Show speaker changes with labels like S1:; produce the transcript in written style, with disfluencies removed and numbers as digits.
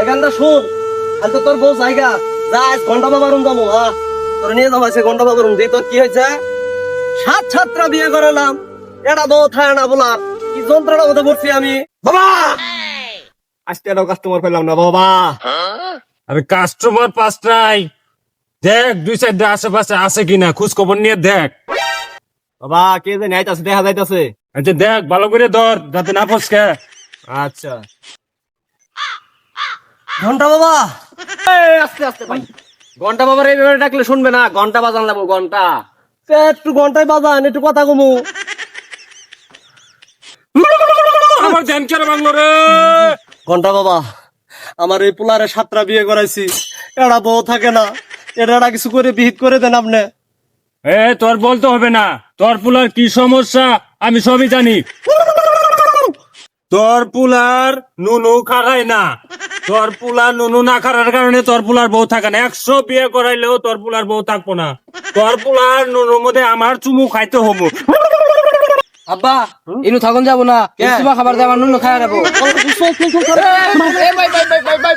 S1: এখানটা শুন, আর তো তোর বউ জায়গা যা আজ ঘন্টা বাবারুম যাবো, হ্যাঁ তোর নিয়ে যাবো আজকে ঘন্টা বাবারুম দিয়ে। তোর কি হয়েছে? সাত ছাত্রা বিয়ে করালাম, এটা বউ থাকে না বলার কি যন্ত্রণা মধ্যে পড়ছি আমি। বাবা আজকে এটাও কাস্টমার পেলাম না বাবা।
S2: আরে কাস্টমার পাস নাই, দেখ দুই সাইডে আশেপাশে আছে কিনা খোঁজ খবর নিয়ে দেখ।
S1: বাবা কে জানি আইতাছে, দেখা যাইতাছে।
S2: আচ্ছা দেখ ভালো করে ধর যাতে না ফসকে।
S1: আচ্ছা ঘন্টা বাবা, আস্তে আস্তে ভাই, ঘন্টা বাবার এইভাবে ডাকলে শুনবে না, ঘন্টা বাজান লাগবো ঘন্টা। একটু ঘন্টায় বাজান, একটু কথা কমু।
S2: আমার ধ্যান কেন ভাঙলো রে?
S1: ঘন্টা বাবা, আমার এই পোলারে সাতটা বিয়ে করাইছি, এরা বউ থাকে না, এটা কিছু করে বিহিত করে দেন আপনি।
S2: এ তোর বলতে হবে না, তোর পুলার কি সমস্যা আমি সবই জানি। তোর পুলার নুনু খাগায় না, তোর পুলার নুনু না খাওয়ার কারণে তোর পুলার বউ থাকে না। 100 বিয়ে করাইলেও তোর পুলার বউ থাকবো না। তোর পুলার নুনুর মধ্যে আমার চুমু খাইতে হবো।
S3: আব্বা ইনু থাকুন যাবো না, তোমার খাবার দিয়ে আমার নুন খায় যাবো।
S1: চল, চল, চল, চল, চল।
S3: ভাই ভাই ভাই ভাই ভাই